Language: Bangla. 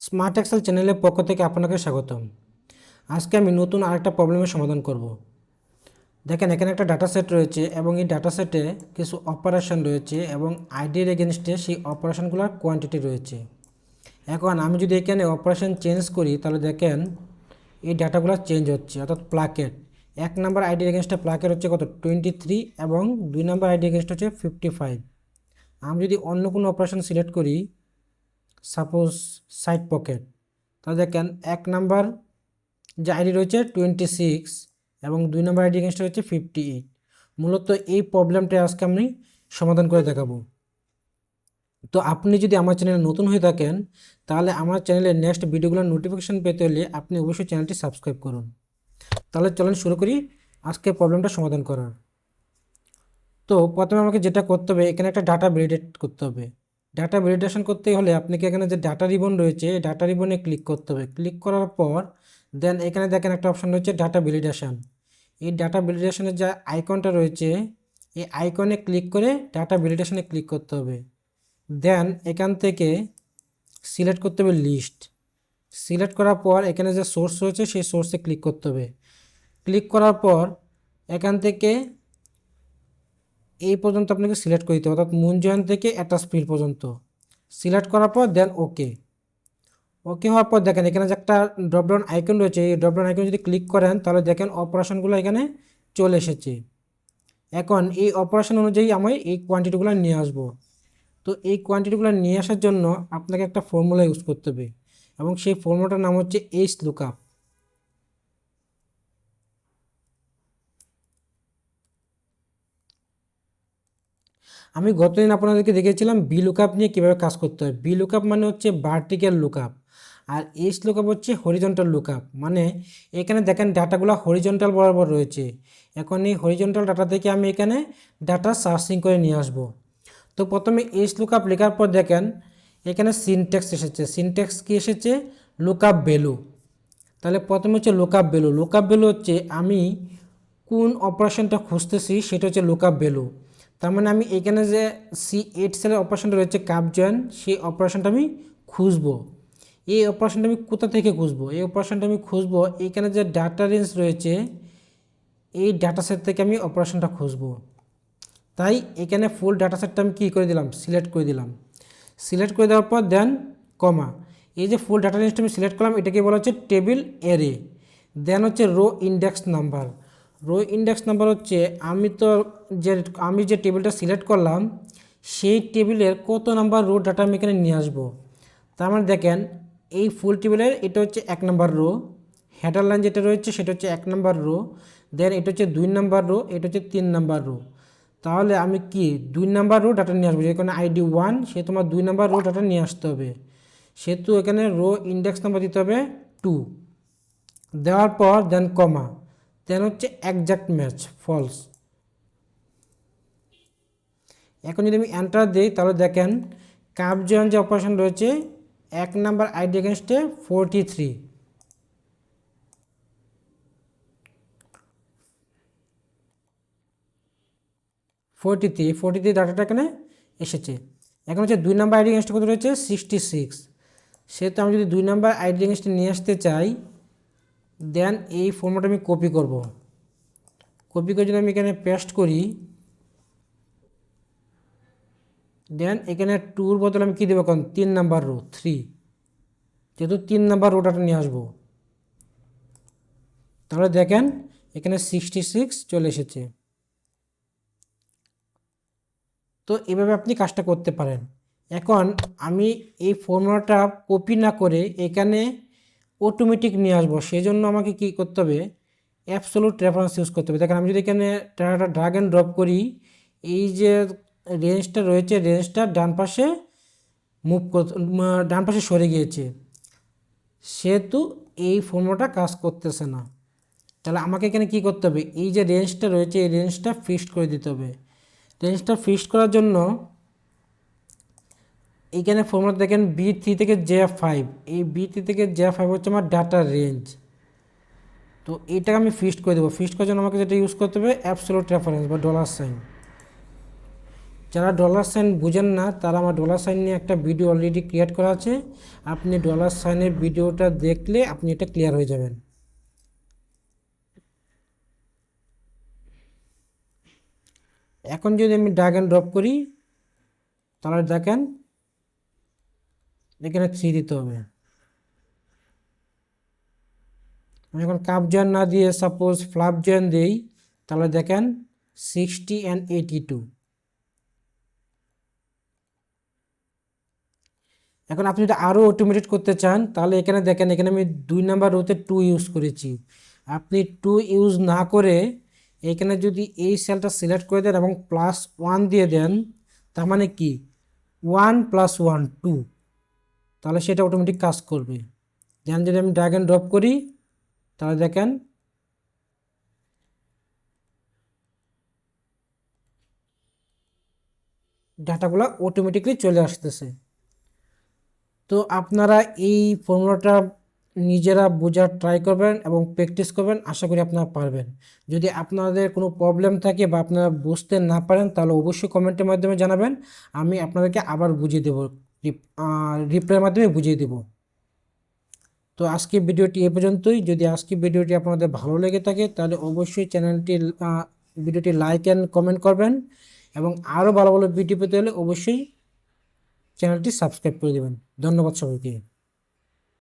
স্মার্ট এক্সেল চ্যানেলের পক্ষ থেকে আপনাকে স্বাগতম। আজকে আমি নতুন আরেকটা প্রবলেমের সমাধান করব। দেখেন এখানে একটা ডাটা সেট রয়েছে এবং এই ডাটা সেটে কিছু অপারেশন রয়েছে এবং আইডির এগেনস্টে সেই অপারেশনগুলোর কোয়ান্টিটি রয়েছে। এখন আমি যদি এখানে অপারেশন চেঞ্জ করি তাহলে দেখেন এই ডাটাগুলো চেঞ্জ হচ্ছে, অর্থাৎ প্লাকেট এক নাম্বার আইডির এগেনস্টে প্লাকেট হচ্ছে কত 23 এবং 2 নাম্বার আইডির এগেনস্ট হচ্ছে 55। আমি যদি অন্য কোনো অপারেশন সিলেক্ট করি, সাপোজ সাইড পকেট, তাহলে দেখেন এক নাম্বার যে আইডি রয়েছে 26 এবং 2 নাম্বার আইডি এগেনস্ট রয়েছে 58। মূলত এই প্রবলেমটা আজকে আমি সমাধান করে দেখাবো। তো আপনি যদি আমার চ্যানেলে নতুন হয়ে থাকেন তাহলে আমার চ্যানেলের নেক্সট ভিডিওগুলোর নোটিফিকেশন পেতে হলে আপনি অবশ্যই চ্যানেলটি সাবস্ক্রাইব করুন। তাহলে চলেন শুরু করি আজকে প্রবলেমটা সমাধান করার। তো প্রথমে আমাকে যেটা করতে হবে, এখানে একটা ডাটা ভ্যালিডেট করতে হবে। ডাটা ভ্যালিডেশন করতে হলে আপনাকে এখানে যে ডাটা রিবন রয়েছে এই ডাটা রিবনে ক্লিক করতে হবে। ক্লিক করার পর দেন এখানে দেখেন একটা অপশন রয়েছে ডাটা ভ্যালিডেশন। এই ডাটা ভ্যালিডেশনের যে আইকনটা রয়েছে এই আইকনে ক্লিক করে ডাটা ভ্যালিডেশনে ক্লিক করতে হবে। দেন এখান থেকে সিলেক্ট করতে হবে লিস্ট। সিলেক্ট করার পর এখানে যে সোর্স রয়েছে সেই সোর্সে ক্লিক করতে হবে। ক্লিক করার পর এখান থেকে এই পর্যন্ত আপনাকে সিলেক্ট করতে হবে, অর্থাৎ মুন জয়েন থেকে অ্যাটাচ ফিল পর্যন্ত সিলেক্ট করার পর দেন ওকে। ওকে হওয়ার পর দেখেন এখানে যে একটা ড্রপডাউন আইকন রয়েছে, এই ড্রপডাউন আইকন যদি ক্লিক করেন তাহলে দেখেন অপারেশনগুলো এখানে চলে এসেছে। এখন এই অপারেশন অনুযায়ী আমি এই কোয়ান্টিটিগুলো নিয়ে আসব। তো এই কোয়ান্টিটিগুলো নিয়ে আসার জন্য আপনাকে একটা ফর্মুলা ইউজ করতে হবে এবং সেই ফর্মুলাটার নাম হচ্ছে এইচ লুকআপ। আমি গতদিন আপনাদেরকে দেখিয়েছিলাম বি লুকআপ নিয়ে কীভাবে কাজ করতে হয়। বি লুকআপ মানে হচ্ছে ভার্টিক্যাল লুকআপ আর এইচ লুকআপ হচ্ছে হরিজন্টাল লুকআপ। মানে এখানে দেখেন ডাটাগুলো হরিজন্টাল বরাবর রয়েছে। এখন এই হরিজন্টাল ডাটা থেকে আমি এখানে ডাটা সার্চিং করে নিয়ে আসব। তো প্রথমে এইচ লুকআপ লেখার পর দেখেন এখানে সিনট্যাক্স এসেছে। সিনট্যাক্স কি এসেছে? Lookup value. তাহলে প্রথমে হচ্ছে লুকআপ ভ্যালু। লুকআপ ভ্যালু হচ্ছে আমি কোন অপারেশনটা খুঁজতেছি সেটা হচ্ছে লুকআপ ভ্যালু। তার মানে আমি এখানে যে C8 সেলের অপারেশনটা রয়েছে কাপ জয়েন, সেই অপারেশনটা আমি খুঁজবো। এই অপারেশনটা আমি কোথা থেকে খুঁজবো? এই অপারেশনটা আমি খুঁজবো এখানে যে ডাটা রেঞ্জ রয়েছে এই ডাটা সেট থেকে আমি অপারেশনটা খুঁজবো। তাই এখানে ফুল ডাটা সেটটা আমি কী করে দিলাম? সিলেক্ট করে দিলাম। সিলেক্ট করে দেওয়ার পর দেন কমা। এই যে ফুল ডাটা রেঞ্জটা আমি সিলেক্ট করলাম এটাকে বলা হচ্ছে টেবিল অ্যারে। দেন হচ্ছে row index number. Row index number হচ্ছে আমি যে টেবিলটা সিলেক্ট করলাম সেই টেবিলের কত নাম্বার রো ডাটা আমি এখানে নিয়ে আসবো। তার মানে দেখেন এই ফুল টেবিলের এটা হচ্ছে 1 নাম্বার রো, হেডার লাইন যেটা রয়েছে সেটা হচ্ছে 1 নাম্বার রো, দেন এটা হচ্ছে 2 নাম্বার রো, এটা হচ্ছে 3 নাম্বার রো। তাহলে আমি কি 2 নাম্বার রো ডাটা নিয়ে আসবো, যেখানে ID 1 সে তোমার 2 নাম্বার রো ডাটা নিয়ে আসতে হবে। সেহেতু এখানে রো ইন্ডেক্স নাম্বার দিতে হবে 2। দেওয়ার পর দেন কমা, দেন হচ্ছে একজ্যাক্ট ম্যাচ ফলস। এখন যদি আমি এন্টার দিই তাহলে দেখেন কাপ জয়েন যে অপারেশন রয়েছে 1 নাম্বার আইডি এগেনস্টে 43। 43 ডাটাটা এখানে এসেছে। এখন হচ্ছে 2 নাম্বার আইডি এগেনস্টে কত রয়েছে? 66। সেহেতু আমি যদি 2 নাম্বার আইডি এগেনস্টে নিয়ে আসতে চাই দেন এই ফর্মটা আমি কপি করব। কপি করে যদি আমি এখানে পেস্ট করি দেন এখানে 2-র বদলে আমি কী দেবো? এখন 3 নাম্বার রো 3, যেহেতু 3 নাম্বার রোটাটা নিয়ে আসবো। তাহলে দেখেন এখানে 66 চলে এসেছে। তো এভাবে আপনি কাজটা করতে পারেন। এখন আমি এই ফর্মুলাটা কপি না করে এখানে অটোমেটিক নিয়ে আসবো, সেই জন্য আমাকে কী করতে হবে? অ্যাবসোলুট রেফারেন্স ইউজ করতে হবে। দেখেন আমি যদি এখানে ডাটাটা ড্রাগ অ্যান্ড ড্রপ করি এই যে রেঞ্জটা রয়েছে রেঞ্জটা ডান পাশে ডান পাশে সরে গিয়েছে, সেহেতু এই ফর্মুলাটা কাজ করতেছে না। তাহলে আমাকে এখানে কি করতে হবে? এই যে রেঞ্জটা রয়েছে এই রেঞ্জটা ফিক্সড করে দিতে হবে। রেঞ্জটা ফিক্সড করার জন্য এইখানে ফর্মুলা দেখেন B3 থেকে J5, এই B3 থেকে J5 হচ্ছে আমার ডাটার রেঞ্জ। তো এইটাকে আমি ফিক্সড করে দেবো। ফিক্সড করার জন্য আমাকে যেটা ইউজ করতে হবে অ্যাবসোলুট রেফারেন্স বা $। যারা ডলার সাইন বুঝেন না তারা আমার ডলার সাইন নিয়ে একটা ভিডিও অলরেডি ক্রিয়েট করা আছে, আপনি ডলার সাইনের ভিডিওটা দেখলে আপনি এটা ক্লিয়ার হয়ে যাবেন। এখন যদি আমি ড্র্যাগ অ্যান্ড ড্রপ করি তাহলে দেখেন এখানে 3 দিতে হবে। আমি এখন কাপ জয়েন না দিয়ে সাপোজ ফ্ল্যাপ জয়েন দিই, তাহলে দেখেন 60 and 82। এখন আপনি যদি আরও অটোমেটেড করতে চান তাহলে এখানে দেখেন, এখানে আমি 2 নাম্বার রোতে 2 ইউজ করেছি। আপনি 2 ইউজ না করে এখানে যদি এই সেলটা সিলেক্ট করে দেন এবং +1 দিয়ে দেন, তার মানে কি 1 + 1 2, তাহলে সেটা অটোমেটিক কাজ করবে। দেন যদি আমি ড্র্যাগ অ্যান্ড ড্রপ করি তাহলে দেখেন ডাটাগুলো অটোমেটিকলি চলে আসতেছে। তো আপনারা এই ফর্মুলাটা নিজেরা বোঝার ট্রাই করবেন এবং প্র্যাকটিস করবেন, আশা করি আপনারা পারবেন। যদি আপনাদের কোনো প্রবলেম থাকে বা আপনারা বুঝতে না পারেন তাহলে অবশ্যই কমেন্টের মাধ্যমে জানাবেন, আমি আপনাদেরকে আবার বুঝিয়ে দেবো, রিপ্লাইয়ের মাধ্যমে বুঝিয়ে দেব। তো আজকের ভিডিওটি এ পর্যন্তই। যদি আজকের ভিডিওটি আপনাদের ভালো লেগে থাকে তাহলে অবশ্যই ভিডিওটি লাইক অ্যান্ড কমেন্ট করবেন এবং আরও ভালো ভালো ভিডিও পেতে হলে অবশ্যই চ্যানেলটি সাবস্ক্রাইব করে দেবেন। ধন্যবাদ সবাইকে।